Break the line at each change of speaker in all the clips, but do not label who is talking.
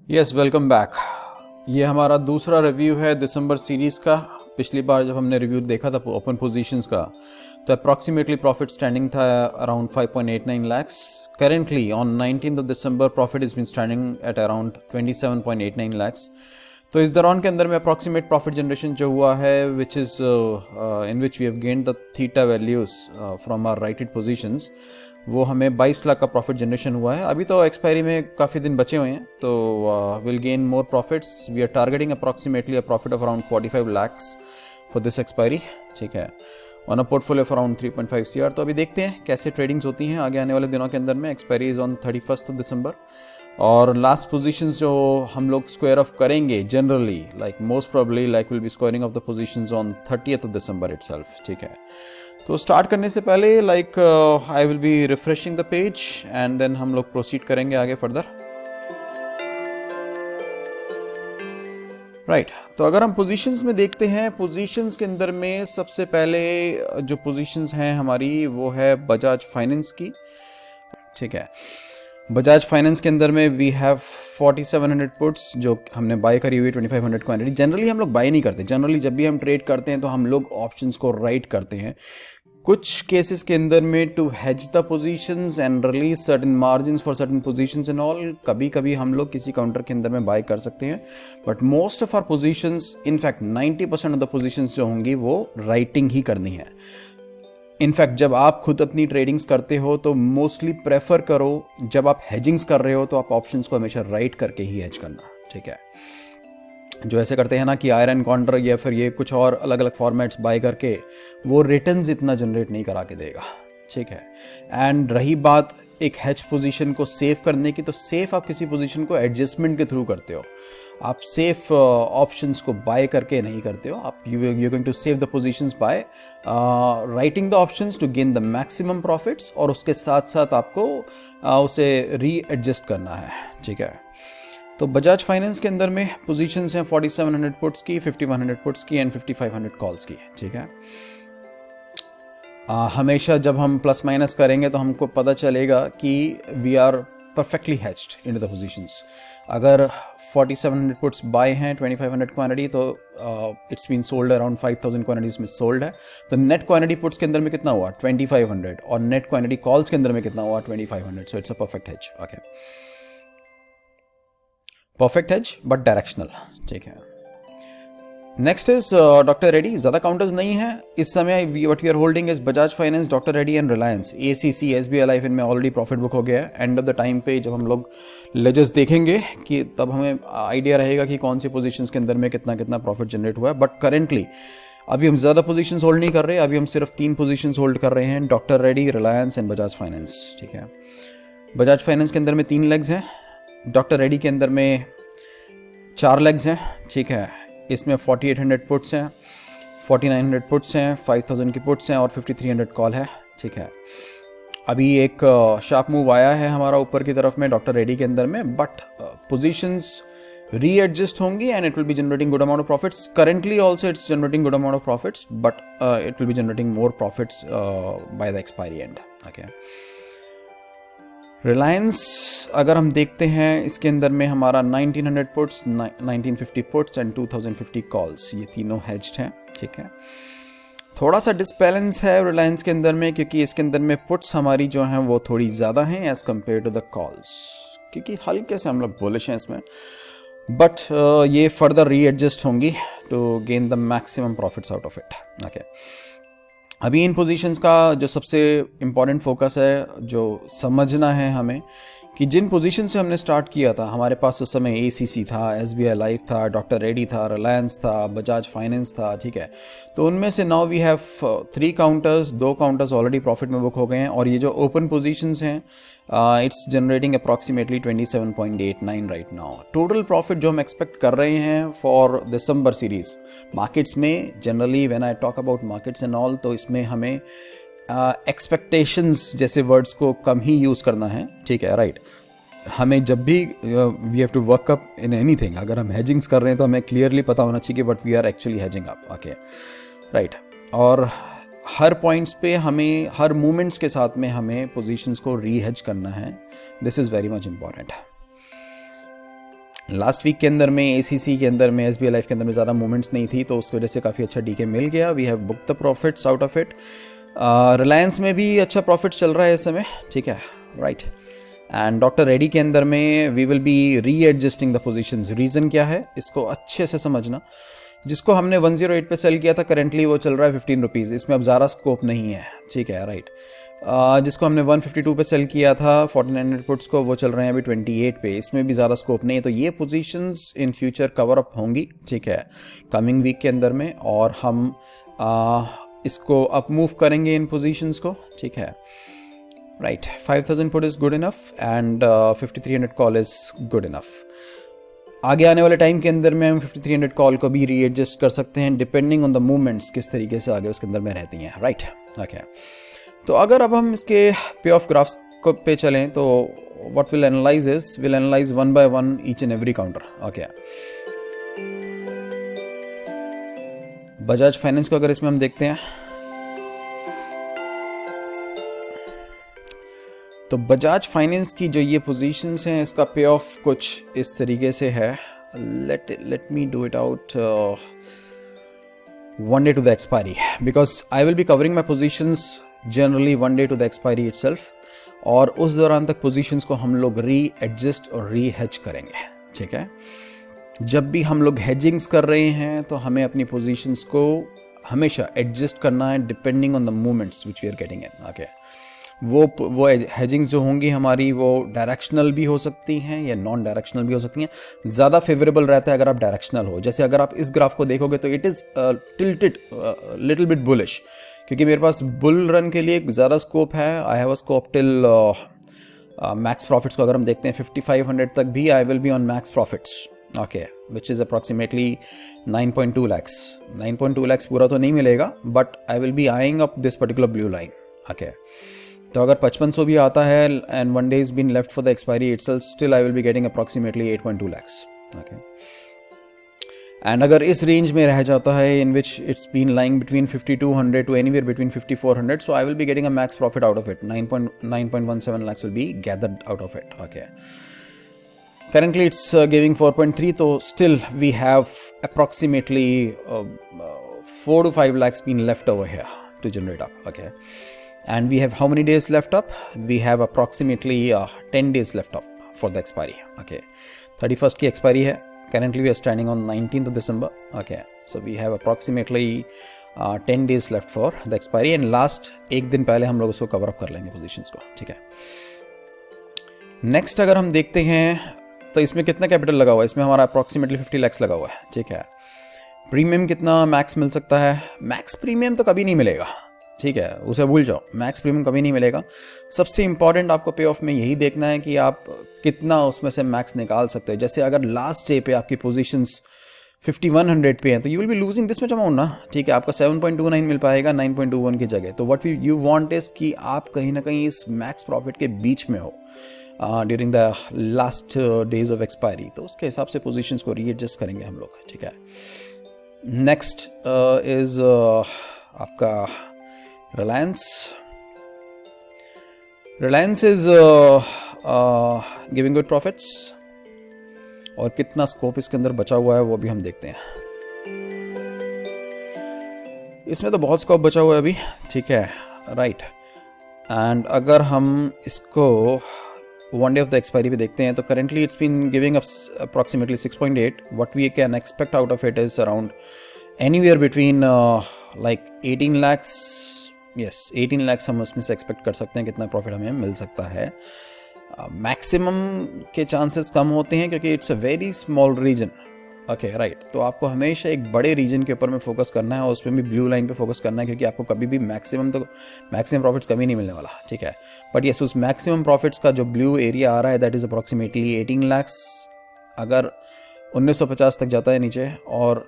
Yes, welcome back. ये हमारा दूसरा रिव्यू है दिसंबर सीरीज़ का। पिछली बार जब हमने रिव्यू देखा था ओपन पोजीशंस का, तो अप्रॉक्सीमेटली प्रॉफिट स्टैंडिंग था around 5.89 lakhs। Currently on 19th of December profit is been standing at around 27.89 lakhs। तो इस दौरान के अंदर में अप्रॉक्सीमेट प्रॉफिट जनरेशन जो हुआ है which is in which we have gained the theta values from our writed positions, वो हमें 22 लाख का प्रॉफिट जनरेशन हुआ है। अभी तो एक्सपायरी में काफ़ी दिन बचे हुए हैं, तो will gain more profits. We are targeting approximately a profit of around 45 lakhs for this expiry, ठीक है, on a portfolio of around 3.5 CR। तो अभी देखते हैं कैसे ट्रेडिंग्स होती हैं आगे आने वाले दिनों के अंदर में। Expiry is on 31st of December और लास्ट पोजीशंस जो हम लोग स्क्वायर ऑफ करेंगे generally, like most probably like will be squaring off the positions on 30th of December itself, ठीक है। तो स्टार्ट करने से पहले like I will be refreshing the page and then हम लोग प्रोसीड करेंगे आगे फर्दर। राइट, तो अगर हम पोजीशंस में देखते हैं, पोजीशंस के अंदर में सबसे पहले जो पोजीशंस हैं हमारी वो है बजाज फाइनेंस की, ठीक है। बजाज फाइनेंस के अंदर में वी हैव 4700 पुट्स जो हमने बाय करी हुई 2500 क्वांटिटी। जनरली हम लोग बाय नहीं करते, जनरली जब भी हम ट्रेड करते हैं तो हम लोग ऑप्शंस को राइट करते हैं। कुछ केसेस के अंदर में to hedge the positions and release certain margins for certain positions and all, कभी कभी हम लोग किसी काउंटर के अंदर में बाय कर सकते हैं, but most of our positions, in fact 90% of the positions जो होंगी वो राइटिंग ही करनी है। इनफैक्ट जब आप खुद अपनी ट्रेडिंग्स करते हो तो मोस्टली प्रेफर करो, जब आप हेजिंग्स कर रहे हो तो आप ऑप्शंस को हमेशा राइट करके ही हेज करना, ठीक है। जो ऐसे करते हैं ना कि आयरन काउंटर या फिर ये कुछ और अलग अलग फॉर्मेट्स बाय करके, वो रिटर्न्स इतना जनरेट नहीं करा के देगा, ठीक है। एंड रही बात एक हेज पोजीशन को सेव करने की, तो सेफ आप किसी पोजीशन को एडजस्टमेंट के थ्रू करते हो, आप सेफ ऑप्शंस को बाय करके नहीं करते हो। आप you going to save the positions by writing the options to gain the maximum profits, और उसके साथ साथ आपको उसे री एडजस्ट करना है, ठीक है। तो बजाज फाइनेंस के अंदर में पोजीशंस हैं 4700 पुट्स की, 5100 पुट्स की एंड 5500 कॉल्स की, ठीक है। हमेशा जब हम प्लस माइनस करेंगे तो हमको पता चलेगा कि we are perfectly hedged in the positions. अगर 4700 पुट्स बाय हैं 2500 क्वांटिटी, तो it's been sold around 5000 quantities में सोल्ड है। तो नेट क्वांटिटी पुट्स के अंदर में कितना हुआ 2500, और नेट क्वांटिटी कॉल्स के अंदर में कितना हुआ 2500। So it's a perfect hedge, okay, perfect hedge but directional, ठीक है। Next is doctor Reddy. ज़्यादा काउंटर्स नहीं है इस समय। What we are holding is Bajaj Finance, doctor Reddy and Reliance. ACC, SBI life, इनमें ऑलरेडी प्रॉफिट बुक हो गया है। एंड ऑफ द टाइम पे जब हम लोग लेजर्स देखेंगे कि तब हमें आइडिया रहेगा कि कौन सी पोजीशंस के अंदर में कितना कितना प्रॉफिट जनरेट हुआ है। बट करेंटली अभी हम ज़्यादा पोजीशंस होल्ड नहीं कर रहे, अभी हम सिर्फ 3 पोजीशंस होल्ड कर रहे हैं, doctor Reddy, Reliance and Bajaj finance, ठीक है। बजाज फाइनेंस के अंदर में 3 लेग्स हैं, डॉक्टर रेड्डी के अंदर में 4 लेग्स हैं, ठीक है। इसमें 4800 पुट्स हैं, 4900 पुट्स हैं, 5000 की पुट्स हैं और 5300 कॉल है, ठीक है। अभी एक शार्प मूव आया है हमारा ऊपर की तरफ में डॉक्टर रेड्डी के अंदर में, बट पोजीशंस रीएडजस्ट होंगी and it will be generating good amount of profits. Currently also it's generating good amount of profits, but it will be generating more profits by the expiry and, okay. Reliance अगर हम देखते हैं, इसके अंदर में हमारा 1900 puts, 1950 puts and 2050 calls, ये तीनों हेज्ड हैं, ठीक है। थोड़ा सा डिसबैलेंस है रिलायंस के अंदर में, क्योंकि इसके अंदर में पुट्स हमारी जो हैं वो थोड़ी ज़्यादा हैं as compare to the calls, क्योंकि हल्के से हम लोग बुलिश हैं इसमें, बट ये फर्दर रीएडजस्ट होंगी to gain the maximum profits out of it, okay. अभी इन पोजीशंस का जो सबसे इम्पॉर्टेंट फोकस है, जो समझना है हमें, कि जिन पोजीशन से हमने स्टार्ट किया था, हमारे पास उस समय ACC था, SBI लाइफ था, डॉक्टर रेड्डी था, रिलायंस था, बजाज फाइनेंस था, ठीक है। तो उनमें से now we have 3 counters, 2 counters already profit में बुक हो गए हैं, और ये जो ओपन पोजीशंस हैं it's generating approximately 27.89 right now. Total profit जो हम एक्सपेक्ट कर रहे हैं फॉर दिसंबर सीरीज मार्केट्स में, generally when I talk about markets and all, तो इसमें हमें एक्सपेक्टेशंस जैसे वर्ड्स को कम ही यूज़ करना है, ठीक है, राइट। हमें जब भी we have to work up in anything, अगर हम हेजिंग्स कर रहे हैं तो हमें क्लियरली पता होना चाहिए कि but we are actually hedging up, okay, right. और हर पॉइंट्स पे हमें, हर मूवमेंट्स के साथ में हमें पोजीशंस को रीहेज करना है। This is very much important. Last week के अंदर में एसीसी के अंदर में एसबीआई लाइफ के अंदर में ज़्यादा मूवमेंट्स नहीं थी, तो उसकी वजह से काफ़ी अच्छा डीके मिल गया। We have book the profits out of it. Reliance में भी अच्छा प्रॉफिट चल रहा है इस समय, ठीक है, राइट। एंड डॉक्टर रेड्डी के अंदर में वी विल बी री एडजस्टिंग द पोजीशंस। रीज़न क्या है इसको अच्छे से समझना। जिसको हमने 108 पे सेल किया था करेंटली वो चल रहा है 15 रुपीज़, इसमें अब ज़्यादा स्कोप नहीं है, ठीक है, राइट। जिसको हमने 152 पे सेल किया था 4900 पुट्स को, वो चल रहे हैं अभी 28 पे, इसमें भी ज़्यादा स्कोप नहीं है। तो ये positions in future cover up होंगी, ठीक है, कमिंग वीक के अंदर में, और हम इसको अप मूव करेंगे इन पोजीशंस को, ठीक है, right. 5000 put is good enough and 5300 call is good enough. आगे आने वाले टाइम के अंदर में हम 5300 कॉल को भी रीएडजस्ट कर सकते हैं डिपेंडिंग ऑन द मूवमेंट्स किस तरीके से आगे उसके अंदर में रहती हैं, राइट, ओके। तो अगर अब हम इसके पे ऑफ ग्राफ्स को पे चलें तो what will analyse is will analyse one by one each and every counter, okay. Bajaj finance को अगर इसमें हम देखते हैं तो बजाज फाइनेंस की जो ये पोजीशंस हैं इसका पे ऑफ कुछ इस तरीके से है। Let me do it out one day to the expiry because I will be covering my positions generally one day to the expiry itself, और उस दौरान तक पोजीशंस को हम लोग री एडजस्ट और री हेज करेंगे, ठीक है। जब भी हम लोग हेजिंग्स कर रहे हैं तो हमें अपनी पोजीशंस को हमेशा एडजस्ट करना है depending on the movements which we are getting in, okay. वो हेजिंग्स जो होंगी हमारी वो डायरेक्शनल भी हो सकती हैं या नॉन डायरेक्शनल भी हो सकती हैं। ज़्यादा फेवरेबल रहता है अगर आप डायरेक्शनल हो। जैसे अगर आप इस ग्राफ को देखोगे तो it is tilted little bit bullish, क्योंकि मेरे पास बुल रन के लिए ज़्यादा स्कोप है। I have a scope till max profits को अगर हम देखते हैं 5500 तक भी I will be on max profits, okay, which is approximately 9.2 lakhs। 9.2 lakhs पूरा तो नहीं मिलेगा but I will be eyeing up this particular blue line, okay. तो अगर 5500 भी आता है and one day is been left for the expiry itself, still I will be getting approximately 8.2 lakhs, okay. And अगर इस रेंज में रह जाता है in which it's been lying between 5200 to anywhere between 5400, so I will be getting a max profit out of it. 9.17 lakhs will be gathered out of it, okay. Currently it's giving 4.3, so still we have approximately 4 to 5 lakhs been left over here to generate up, okay. And we have how many days left up? We have approximately 10 days left up for the expiry, okay. 31st की expiry है, currently we are standing on 19th of December, okay. So we have approximately 10 days left for the expiry and last एक दिन पहले हम लोग उसको cover up कर लेंगे positions को, ठीक है। Next अगर हम देखते हैं तो इसमें कितना कैपिटल लगा हुआ है, इसमें हमारा अप्रॉक्सीमेटली 50 lakhs लगा हुआ है, ठीक है। प्रीमियम कितना मैक्स मिल सकता है? मैक्स प्रीमियम तो कभी नहीं मिलेगा, ठीक है, उसे भूल जाओ, मैक्स प्रीमियम कभी नहीं मिलेगा। सबसे इंपॉर्टेंट आपको पे ऑफ में यही देखना है कि आप कितना उसमें से मैक्स निकाल सकते हो। जैसे अगर लास्ट डे पे आपकी पोजीशंस 5100 पे हैं तो you will be losing this much amount ना, ठीक है। आपका 7.29 मिल पाएगा 9.21 की जगह। तो व्हाट यू वांट इज कि आप कहीं ना कहीं इस मैक्स प्रॉफिट के बीच में हो during the last days of expiry, तो उसके हिसाब से पोजीशंस को रीएडजस्ट करेंगे हम लोग, ठीक है। नेक्स्ट इज आपका Reliance is giving good profits, और कितना स्कोप इसके अंदर बचा हुआ है वो भी हम देखते हैं। इसमें तो बहुत स्कोप बचा हुआ है अभी, ठीक है, राइट। एंड अगर हम इसको one day of the expiry पे देखते हैं तो currently it's been giving approximately 6.8। What we can expect out of it is around anywhere between like 18 lakhs, yes 18 lakhs हम उसमें से एक्सपेक्ट कर सकते हैं कितना प्रॉफिट हमें मिल सकता है। मैक्सिमम के चांसेस कम होते हैं क्योंकि it's a very small region, okay, right. तो आपको हमेशा एक बड़े रीजन के ऊपर में फोकस करना है और उसमें भी ब्लू लाइन पे फोकस करना है, क्योंकि आपको कभी भी मैक्सिमम प्रॉफिट्स कभी नहीं मिलने वाला, ठीक है। बट यस, उस मैक्सिमम प्रॉफिट्स का जो ब्लू एरिया आ रहा है दैट इज़ अप्रॉक्सीमेटली 18 lakhs। अगर 1950 तक जाता है नीचे और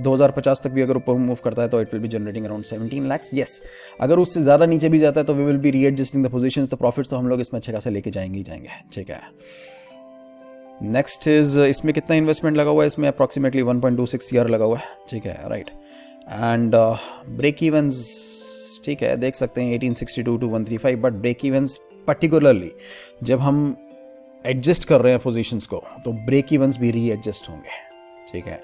2050 तक भी अगर ऊपर मूव करता है तो it will be generating around 17 lakhs, yes. अगर उससे ज़्यादा नीचे भी जाता है तो we will be readjusting the positions, तो प्रॉफिट्स तो हम लोग इसमें अच्छे खासा लेके जाएंगे ही जाएंगे, ठीक है। नेक्स्ट इज इसमें कितना इन्वेस्टमेंट लगा हुआ है, इसमें अप्रॉक्सीमेटली 1.26 ईयर लगा हुआ है, ठीक है, राइट। एंड ब्रेक इवेंस, ठीक है, देख सकते हैं 1862 to 135, but break evens particularly जब हम एडजस्ट कर रहे हैं पोजीशंस को, तो ब्रेक इवंस भी रीएडजस्ट होंगे, ठीक है।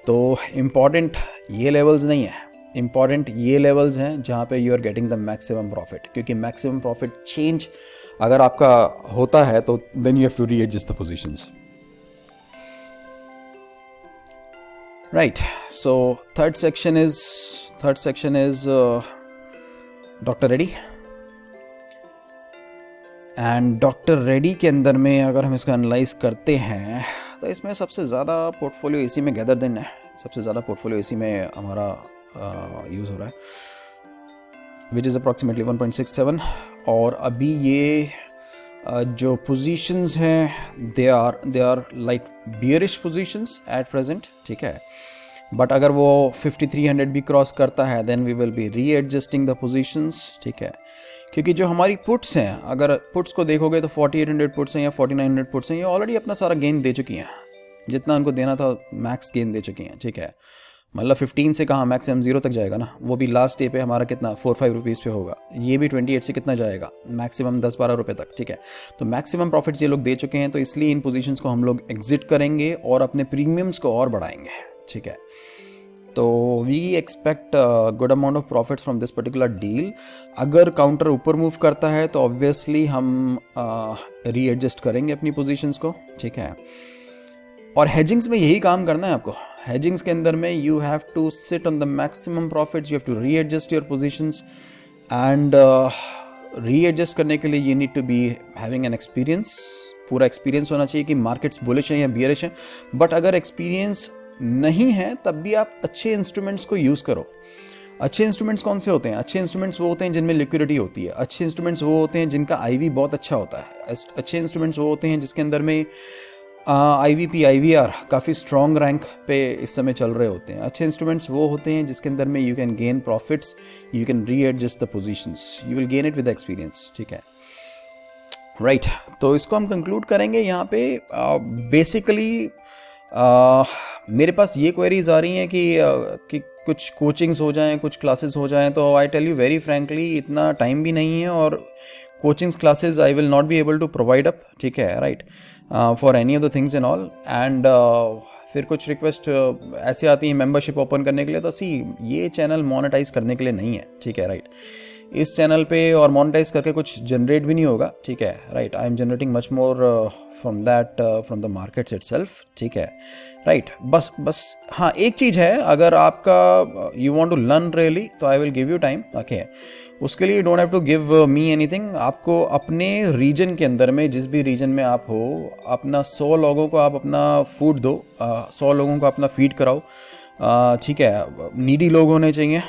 तो इम्पॉर्टेंट ये लेवल्स नहीं है, इम्पॉर्टेंट ये लेवल्स हैं जहाँ पे you are getting the maximum profit, क्योंकि मैक्सिमम प्रॉफिट चेंज अगर आपका होता है तो then you have to readjust the positions, right. So third section is doctor Reddy, and doctor Reddy के अंदर में अगर हम इसको एनालाइज करते हैं तो इसमें सबसे ज़्यादा पोर्टफोलियो इसी में गैदर दिन है, सबसे ज़्यादा पोर्टफोलियो इसी में हमारा यूज़ हो रहा है, विच इज़ अप्रॉक्सीमेटली 1.67। और अभी ये जो पोजीशंस हैं they are like bearish positions at present, ठीक है। बट अगर वो 5300 भी क्रॉस करता है then we will be readjusting the positions, ठीक है। क्योंकि जो हमारी पुट्स हैं, अगर पुट्स को देखोगे तो 4800 पुट्स हैं या 4900 पुट्स हैं, ये ऑलरेडी अपना सारा गेन दे चुकी हैं, जितना उनको देना था मैक्स गेन दे चुकी हैं, ठीक है। मतलब 15 से कहाँ मैक्सिमम 0 तक जाएगा ना, वो भी लास्ट डे पे हमारा कितना 4-5 रुपीज़ पे होगा, ये भी 28 से कितना जाएगा मैक्सिमम 10-12 रुपये तक, ठीक है। तो मैक्सिमम प्रॉफिट्स ये लोग दे चुके हैं, तो इसलिए इन पोजीशंस को हम लोग एग्जिट करेंगे और अपने प्रीमियम्स को और बढ़ाएंगे, ठीक है। तो we expect good amount of profits from this particular deal. अगर काउंटर ऊपर मूव करता है तो ऑब्वियसली हम रीएडजस्ट करेंगे अपनी पोजीशंस को, ठीक है। और हेजिंग्स में यही काम करना है आपको, हेजिंग्स के अंदर में you have to sit on the maximum profits, you have to readjust your positions, and readjust करने के लिए you need to be having an experience, पूरा एक्सपीरियंस होना चाहिए कि मार्केट्स बुलिश हैं या बियरिश हैं। बट अगर एक्सपीरियंस नहीं है तब भी आप अच्छे इंस्ट्रूमेंट्स को यूज़ करो। अच्छे इंस्ट्रूमेंट्स कौन से होते हैं? अच्छे इंस्ट्रूमेंट्स वो होते हैं जिनमें लिक्विडिटी होती है, अच्छे इंस्ट्रूमेंट्स वो होते हैं जिनका आईवी बहुत अच्छा होता है, अच्छे इंस्ट्रूमेंट्स वो होते हैं जिसके अंदर में आईवीपी आईवीआर काफ़ी स्ट्रॉन्ग रैंक पे इस समय चल रहे होते हैं। अच्छे इंस्ट्रूमेंट्स वो होते हैं जिसके अंदर में you can gain profits, you can readjust the positions, you will gain it with experience, ठीक है, राइट। तो इसको हम कंक्लूड करेंगे यहाँ पे। बेसिकली मेरे पास ये क्वेरीज आ रही हैं कि कुछ कोचिंग्स हो जाएं, कुछ क्लासेस हो जाएं, तो I tell you very frankly इतना टाइम भी नहीं है, और coachings classes I will not be able to provide up, ठीक है, right, for any of the things and all. And फिर कुछ रिक्वेस्ट ऐसे आती हैं मेंबरशिप ओपन करने के लिए, तो सी ये चैनल मोनेटाइज करने के लिए नहीं है, ठीक है, राइट। इस चैनल पे और मोनेटाइज करके कुछ जनरेट भी नहीं होगा, ठीक है, right. I am generating much more from that from the markets itself, ठीक है, राइट। बस हाँ, एक चीज़ है, अगर आपका you want to learn really तो I will give you time, okay. उसके लिए you don't have to give me anything. आपको अपने रीजन के अंदर में, जिस भी रीजन में आप हो, अपना 100 लोगों को आप अपना फूड दो, 100 लोगों को अपना फीड कराओ, ठीक है। नीडी लोग होने चाहिए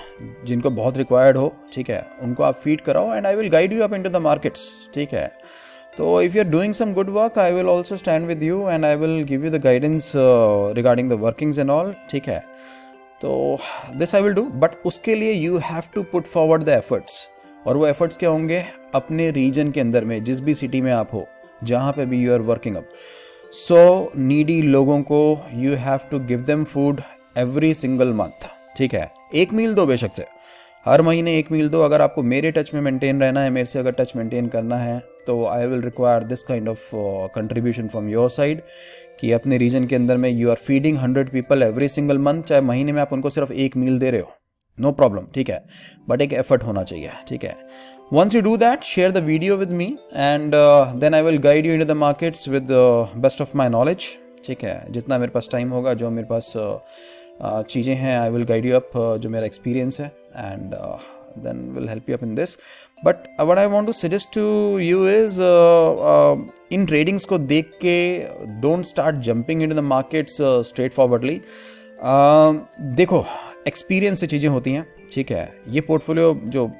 जिनको बहुत रिक्वायर्ड हो, ठीक है, उनको आप फीड कराओ, and I will guide you up into the markets, ठीक है। तो if you are doing some good work I will also stand with you and I will give you the guidance regarding the workings and all, ठीक है। तो this I will do, but उसके लिए you have to put forward the efforts, और वो efforts क्या होंगे? अपने रीजन के अंदर में, जिस भी सिटी में आप हो, जहाँ पे भी you are working up, 100 needy लोगों को you have to give them food every single month, ठीक है। एक मील दो, बेशक से हर महीने एक मील दो। अगर आपको मेरे टच में मेंटेन रहना है, मेरे से अगर टच मेंटेन करना है, तो I will require this kind of contribution from your side, कि अपने रीजन के अंदर में you are feeding 100 people every single month, चाहे महीने में आप उनको सिर्फ एक मील दे रहे हो, नो प्रॉब्लम, ठीक है, बट एक एफर्ट होना चाहिए, ठीक है। Once you do that, share the video with me, and then I will guide you into the markets with the best of my knowledge, ठीक है। जितना मेरे पास टाइम होगा, जो मेरे पास चीज़ें हैं, आई विल गाइड यू अप, जो मेरा एक्सपीरियंस है, and then will help you up in this. But what I want to suggest to you is in tradings को देख के don't start jumping into the markets straightforwardly. देखो, experience से चीज़ें होती हैं, ठीक है। ये पोर्टफोलियो जो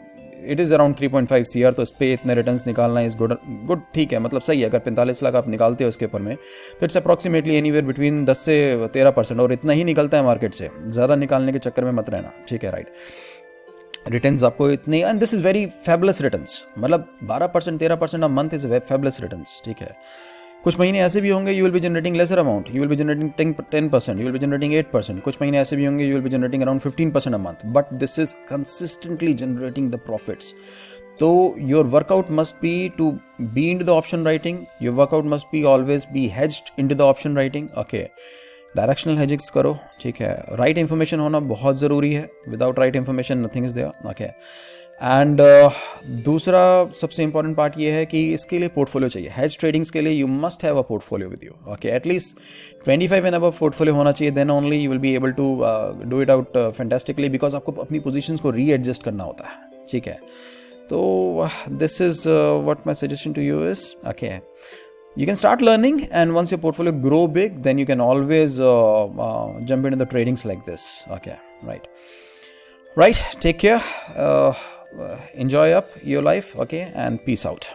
इट इज़ अराउंड 3.5 CR, तो इस पर इतने रिटर्न्स निकालना इज़ गुड, ठीक है, मतलब सही है। अगर 45 लाख आप निकालते हो इसके ऊपर में, तो इट्स अप्रॉक्सीमेटली एनीवेयर बिटवीन 10 से 13%, और इतना ही निकलता है मार्केट से, ज़्यादा निकालने के चक्कर में मत रहना, ठीक है, राइट। रिटर्न्स आपको इतने, and this is very fabulous returns, मतलब 12% 13% a month is fabulous returns, ठीक है। कुछ महीने ऐसे भी होंगे you will be generating lesser amount, you will be generating 10%, you will be generating 8%, कुछ महीने ऐसे भी होंगे you will be generating around 15% a month, but this is consistently generating the profits. तो your workout must be to be into the option writing. Your workout must be always be hedged into the option writing. Okay. Directional hedgings करो, ठीक है. Right information होना बहुत ज़रूरी है. Without right information nothing is there. Okay. And दूसरा सबसे important part ये है कि इसके लिए पोर्टफोलियो चाहिए. हेज ट्रेडिंग्स के लिए you must have a portfolio with you. Okay. At least 25 and above portfolio होना चाहिए. Then only you will be able to do it out fantastically, because आपको अपनी पोजिशंस को रीएडजस्ट करना होता है, ठीक है. तो this is what my suggestion to you is. Okay. You can start learning, and once your portfolio grow big, then you can always jump into the tradings like this. Okay, right. Take care. Enjoy up your life. Okay, and peace out.